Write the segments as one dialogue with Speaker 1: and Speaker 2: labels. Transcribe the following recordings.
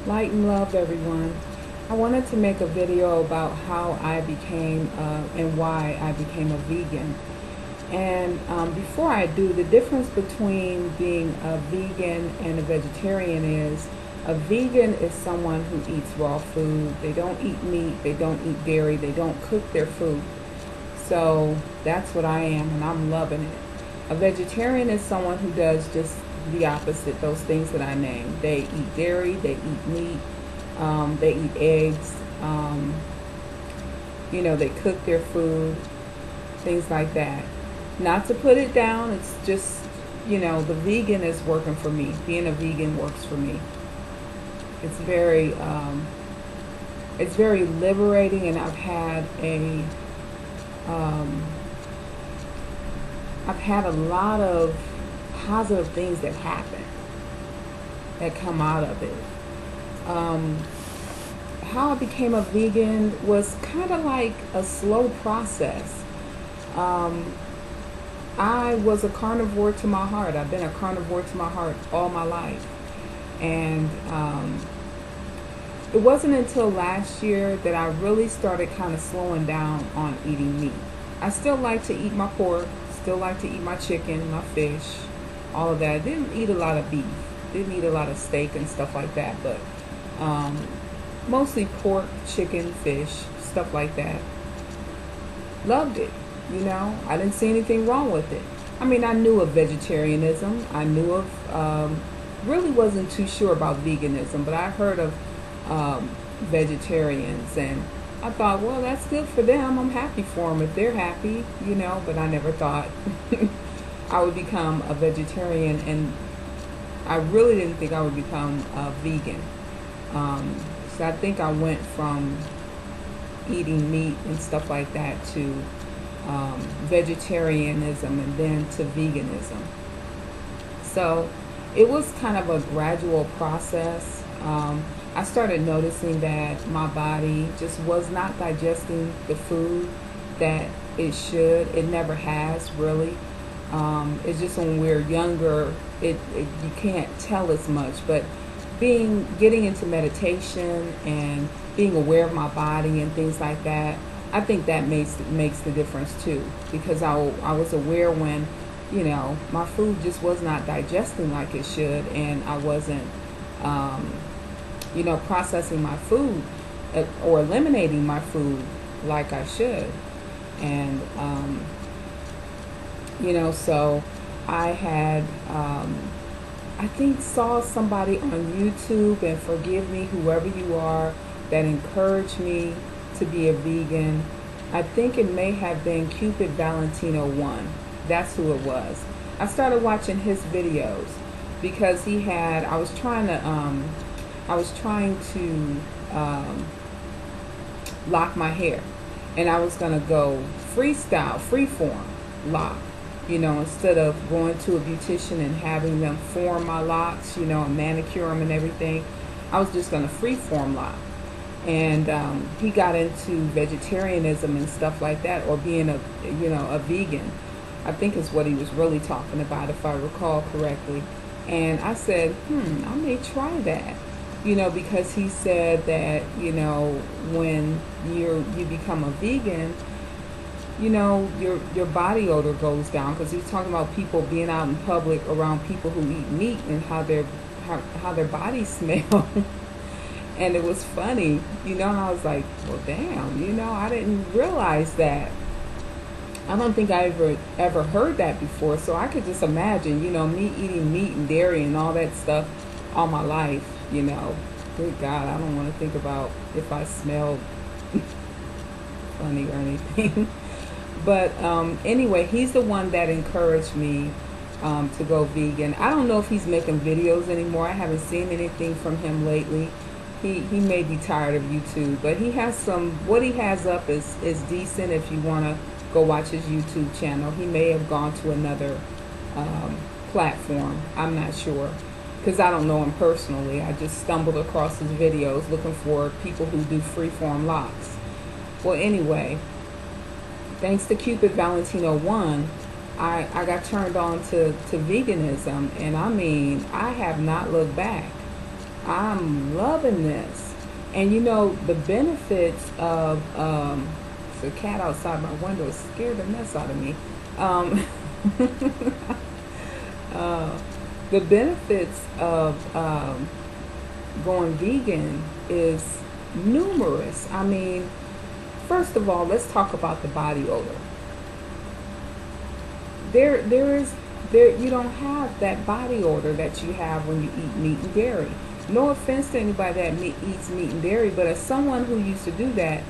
Speaker 1: Light and love, everyone. I wanted to make a video about how I became and why I became a vegan. And before I do, the difference between being a vegan and a vegetarian is a vegan is someone who eats raw food. They don't eat meat, they don't eat dairy, they don't cook their food. So that's what I am, and I'm loving it. A vegetarian is someone who does just the opposite, those things that I named. They eat dairy, they eat meat, they eat eggs, they cook their food, things like that. Not to put it down, it's just, the vegan is working for me. Being a vegan works for me. It's very liberating, and um, I've had a lot of positive things that happen, that come out of it. How I became a vegan was kind of like a slow process. I was a carnivore to my heart. I've been a carnivore to my heart all my life. And it wasn't until last year that I really started kind of slowing down on eating meat. I still like to eat my pork, still like to eat my chicken, my fish, all of that. I didn't eat a lot of beef, didn't eat a lot of steak and stuff like that, but mostly pork, chicken, fish, stuff like that. Loved it, I didn't see anything wrong with it. I mean, I knew of vegetarianism. I knew of, really wasn't too sure about veganism, but I heard of vegetarians, and I thought, well, that's good for them. I'm happy for them if they're happy, but I never thought I would become a vegetarian, and I really didn't think I would become a vegan. So I think I went from eating meat and stuff like that to vegetarianism and then to veganism. So it was kind of a gradual process. I started noticing that my body just was not digesting the food that it should. It never has, really. It's just when we're younger, you can't tell as much. But getting into meditation and being aware of my body and things like that, I think that makes the difference too. Because I was aware when, my food just was not digesting like it should, and I wasn't, processing my food or eliminating my food like I should. And, so I had, I think saw somebody on YouTube, and forgive me, whoever you are, that encouraged me to be a vegan. I think it may have been Cupid Valentino 1. That's who it was. I started watching his videos because I was trying to lock my hair, and I was gonna go freeform lock, instead of going to a beautician and having them form my locks, and manicure them and everything. I was just gonna freeform lock. And he got into vegetarianism and stuff like that, or being a vegan, I think is what he was really talking about, if I recall correctly. And I said, I may try that, because he said that, when you become a vegan, your body odor goes down, because he was talking about people being out in public around people who eat meat and how their bodies smell. And it was funny, and I was like, well, damn, I didn't realize that. I don't think I ever heard that before. So I could just imagine, me eating meat and dairy and all that stuff all my life, Good God, I don't want to think about if I smell funny or anything. But anyway, he's the one that encouraged me to go vegan. I don't know if he's making videos anymore. I haven't seen anything from him lately. He may be tired of YouTube, but he has what he has up is decent if you want to go watch his YouTube channel. He may have gone to another platform. I'm not sure, because I don't know him personally. I just stumbled across his videos looking for people who do freeform locks. Well, anyway, thanks to Cupid Valentino 1, I got turned on to veganism, and I mean, I have not looked back. I'm loving this. And you know, the benefits of, the cat outside my window scared the mess out of me. Um, uh, the benefits of going vegan is numerous. I mean, first of all, let's talk about the body odor. There you don't have that body odor that you have when you eat meat and dairy. No offense to anybody that eats meat and dairy, but as someone who used to do that,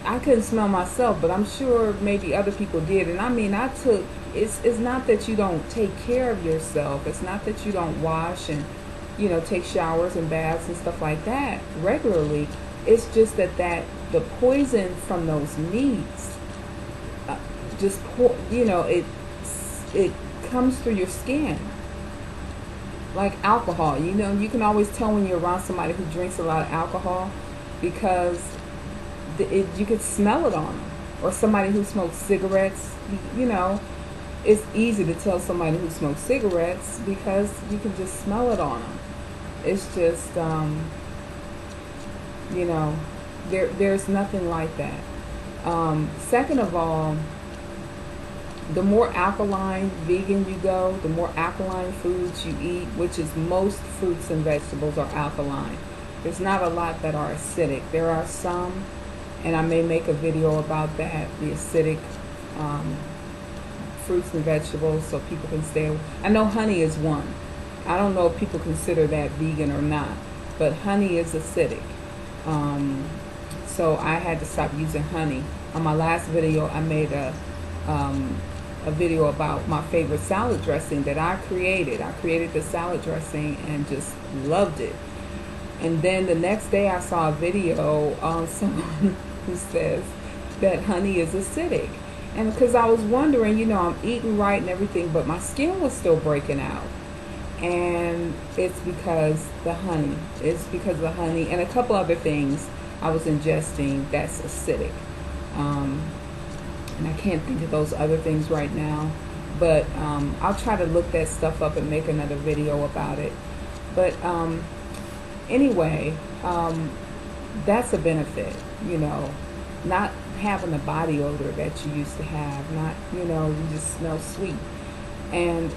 Speaker 1: I couldn't smell myself, but I'm sure maybe other people did. And I mean, it's not that you don't take care of yourself. It's not that you don't wash and, take showers and baths and stuff like that regularly. It's just that the poison from those meats, just it comes through your skin like alcohol. You can always tell when you're around somebody who drinks a lot of alcohol because you could smell it on them. Or somebody who smokes cigarettes. It's easy to tell somebody who smokes cigarettes because you can just smell it on them. It's just there's nothing like that. Second of all, the more alkaline vegan you go, the more alkaline foods you eat, which is most fruits and vegetables are alkaline. There's not a lot that are acidic. There are some, and I may make a video about that, the acidic fruits and vegetables, so people can stay. I know honey is one. I don't know if people consider that vegan or not, but honey is acidic. So I had to stop using honey. On my last video, I made a video about my favorite salad dressing that I created. I created the salad dressing and just loved it. And then the next day I saw a video on someone who says that honey is acidic. And because I was wondering, I'm eating right and everything, but my skin was still breaking out. And it's because the honey. It's because of the honey and a couple other things I was ingesting that's acidic. And I can't think of those other things right now, but I'll try to look that stuff up and make another video about it. But anyway, that's a benefit, not having the body odor that you used to have, not, you just smell sweet. And,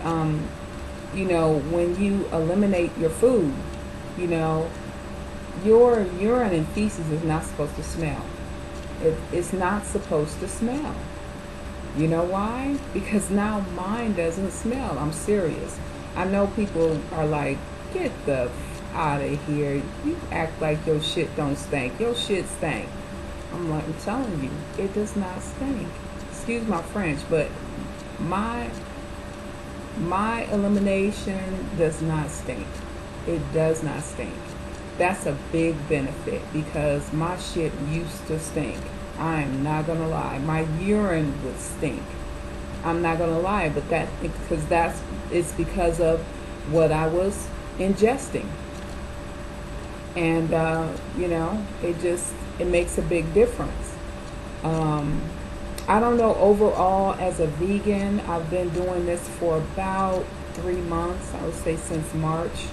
Speaker 1: when you eliminate your food, your urine and feces is not supposed to smell. It's not supposed to smell. You know why? Because now mine doesn't smell. I'm serious. I know people are like, get the out of here. You act like your shit don't stink. Your shit stank. I'm telling you, it does not stink. Excuse my French, but my elimination does not stink. It does not stink. That's a big benefit because my shit used to stink. I am not gonna lie. My urine would stink. I'm not gonna lie, but it's because of what I was ingesting. And it makes a big difference. I don't know, overall as a vegan, I've been doing this for about 3 months. I would say since March.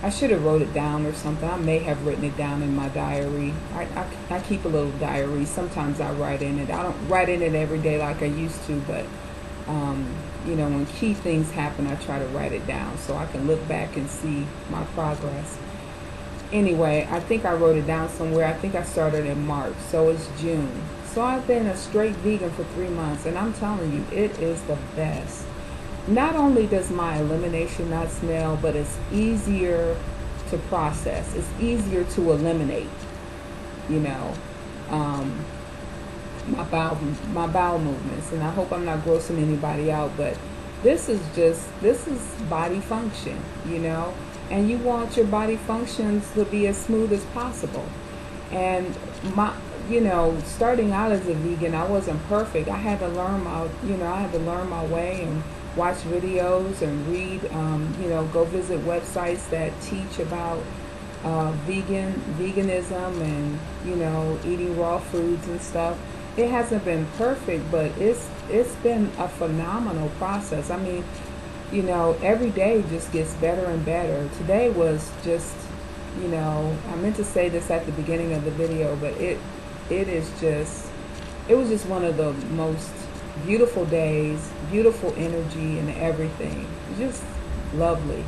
Speaker 1: I should have wrote it down or something. I may have written it down in my diary. I keep a little diary. Sometimes I write in it. I don't write in it every day like I used to, but when key things happen, I try to write it down so I can look back and see my progress. Anyway, I think I wrote it down somewhere. I think I started in March, so it's June. So I've been a straight vegan for 3 months, and I'm telling you, it is the best. Not only does my elimination not smell, but it's easier to process. It's easier to eliminate, my bowel movements. And I hope I'm not grossing anybody out, but this is body function, and you want your body functions to be as smooth as possible. And starting out as a vegan, I wasn't perfect. I had to learn my way and watch videos and read, go visit websites that teach about veganism and, eating raw foods and stuff. It hasn't been perfect, but it's been a phenomenal process. I mean, every day just gets better and better. Today was just, I meant to say this at the beginning of the video, but it was just one of the most beautiful days, beautiful energy and everything. Just lovely.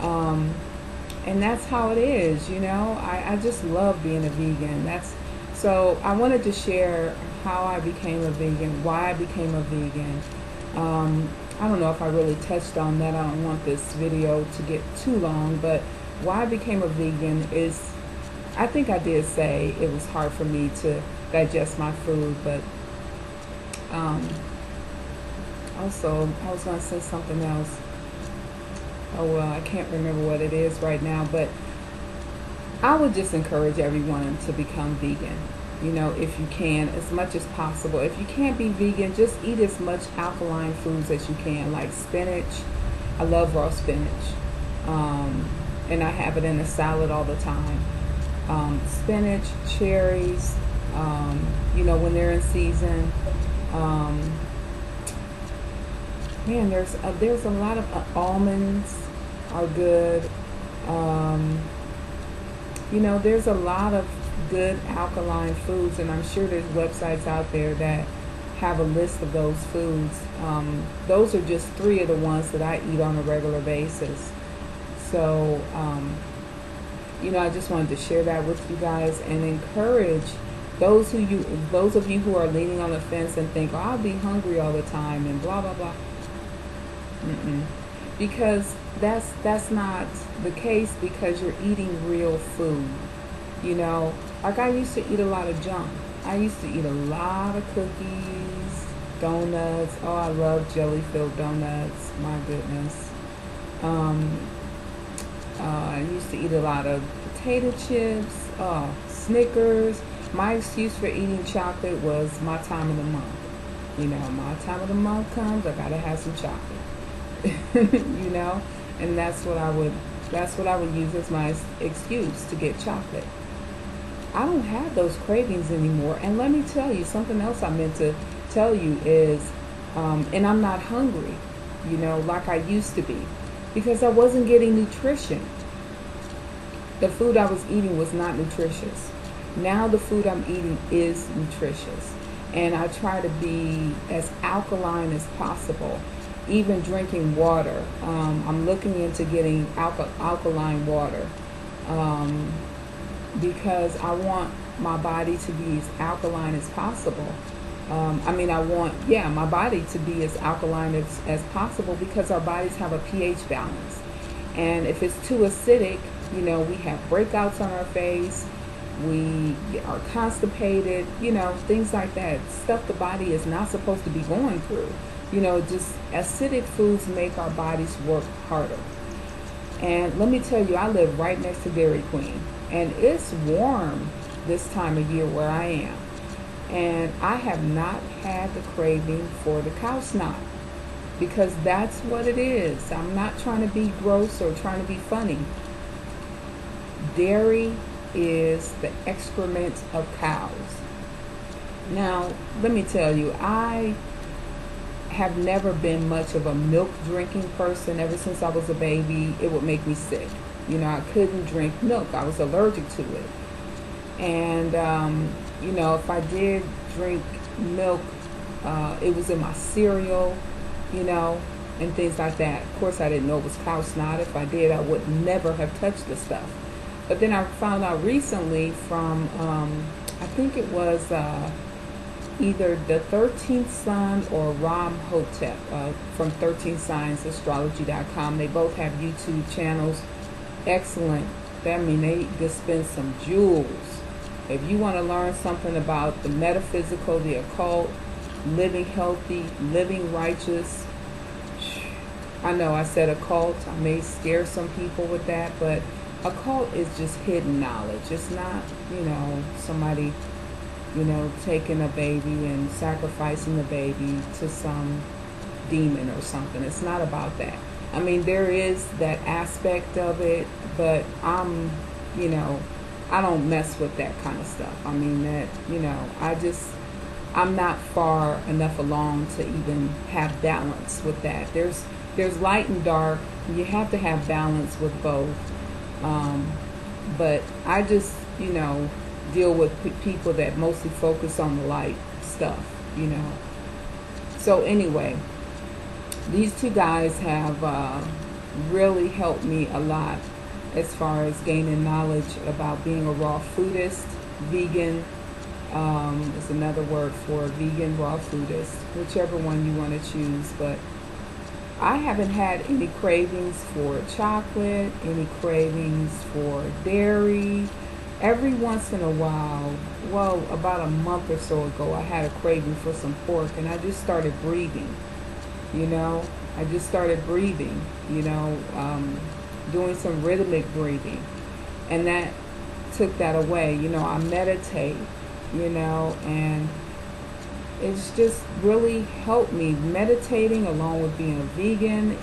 Speaker 1: And that's how it is, I just love being a vegan. So I wanted to share how I became a vegan, why I became a vegan. I don't know if I really touched on that. I don't want this video to get too long, but why I became a vegan is, I think I did say it was hard for me to digest my food, but also I was going to say something else. Oh well, I can't remember what it is right now, but I would just encourage everyone to become vegan, if you can, as much as possible. If you can't be vegan, just eat as much alkaline foods as you can, like spinach. I love raw spinach, and I have it in a salad all the time. Spinach, cherries, when they're in season. Man, there's a lot of almonds are good. There's a lot of good alkaline foods, and I'm sure there's websites out there that have a list of those foods. Those are just 3 of the ones that I eat on a regular basis. So, I just wanted to share that with you guys and encourage those of you who are leaning on the fence and think, oh, I'll be hungry all the time and blah blah blah. Because that's not the case, because you're eating real food. Like I used to eat a lot of junk. I used to eat a lot of cookies, donuts. Oh, I love jelly-filled donuts. My goodness. I used to eat a lot of potato chips, Snickers. My excuse for eating chocolate was my time of the month. My time of the month comes, I gotta have some chocolate. And that's what I would use as my excuse to get chocolate. I don't have those cravings anymore. And let me tell you something else I meant to tell you is, and I'm not hungry, like I used to be, because I wasn't getting nutrition. The food I was eating was not nutritious. Now the food I'm eating is nutritious, and I try to be as alkaline as possible. Even drinking water, I'm looking into getting alkaline water, because I want my body to be as alkaline as possible. I want, my body to be as alkaline as possible, because our bodies have a pH balance. And if it's too acidic, we have breakouts on our face, we are constipated, things like that. Stuff the body is not supposed to be going through. Just acidic foods make our bodies work harder. And let me tell you, I live right next to Dairy Queen, and it's warm this time of year where I am. And I have not had the craving for the cow snot, because that's what it is. I'm not trying to be gross or trying to be funny. Dairy is the excrement of cows. Now, let me tell you, I have never been much of a milk drinking person. Ever since I was a baby, it would make me sick. I couldn't drink milk. I was allergic to it. And, if I did drink milk, it was in my cereal, and things like that. Of course, I didn't know it was cow snot. If I did, I would never have touched the stuff. But then I found out recently from, I think it was either the 13th Sun or Ram Hotep from 13scienceastrology.com. They both have YouTube channels. Excellent. They dispense some jewels. If you want to learn something about the metaphysical, the occult, living healthy, living righteous. I know I said occult. I may scare some people with that, but occult is just hidden knowledge. It's not, somebody, taking a baby and sacrificing the baby to some demon or something. It's not about that. There is that aspect of it, but I'm I don't mess with that kind of stuff. I'm not far enough along to even have balance with that. There's there's light and dark. You have to have balance with both. But I just, deal with people that mostly focus on the light stuff. So anyway, these two guys have really helped me a lot as far as gaining knowledge about being a raw foodist. Vegan is another word for vegan, raw foodist, whichever one you want to choose. But I haven't had any cravings for chocolate, any cravings for dairy. Every once in a while, well, about a month or so ago, I had a craving for some pork, and I just started breathing. I just started breathing, doing some rhythmic breathing, and that took that away. I meditate, and it's just really helped me. Meditating along with being a vegan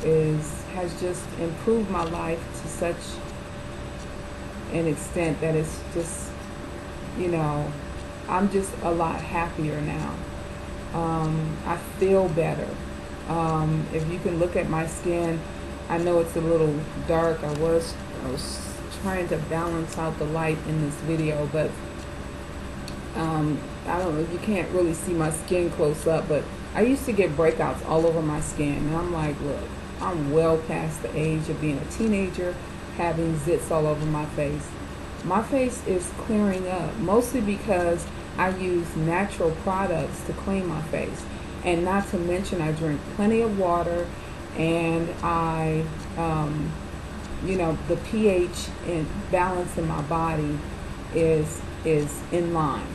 Speaker 1: has just improved my life to such an extent that it's just, I'm just a lot happier now. I feel better. If you can look at my skin, I know it's a little dark. I was trying to balance out the light in this video, but I don't know if you can't really see my skin close up, but I used to get breakouts all over my skin, and I'm like, look, I'm well past the age of being a teenager, having zits all over my face. My face is clearing up, mostly because I use natural products to clean my face, and not to mention I drink plenty of water, and I, the pH and balance in my body is in line.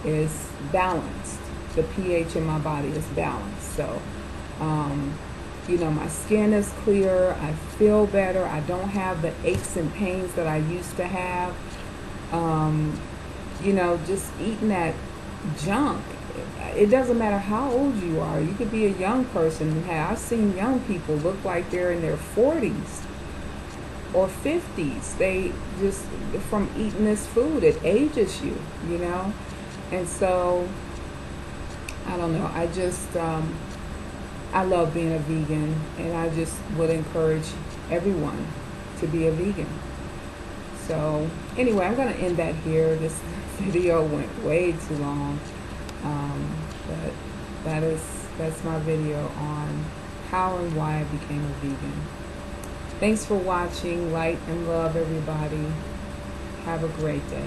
Speaker 1: Is balanced. The pH in my body is balanced. So, my skin is clear. I feel better. I don't have the aches and pains that I used to have. Just eating that junk. It doesn't matter how old you are. You could be a young person. I've seen young people look like they're in their 40s or 50s. They just, from eating this food, it ages you, And so, I don't know. I just, I love being a vegan, and I just would encourage everyone to be a vegan. So, anyway, I'm going to end that here. This video went way too long. But that's my video on how and why I became a vegan. Thanks for watching. Light and love, everybody. Have a great day.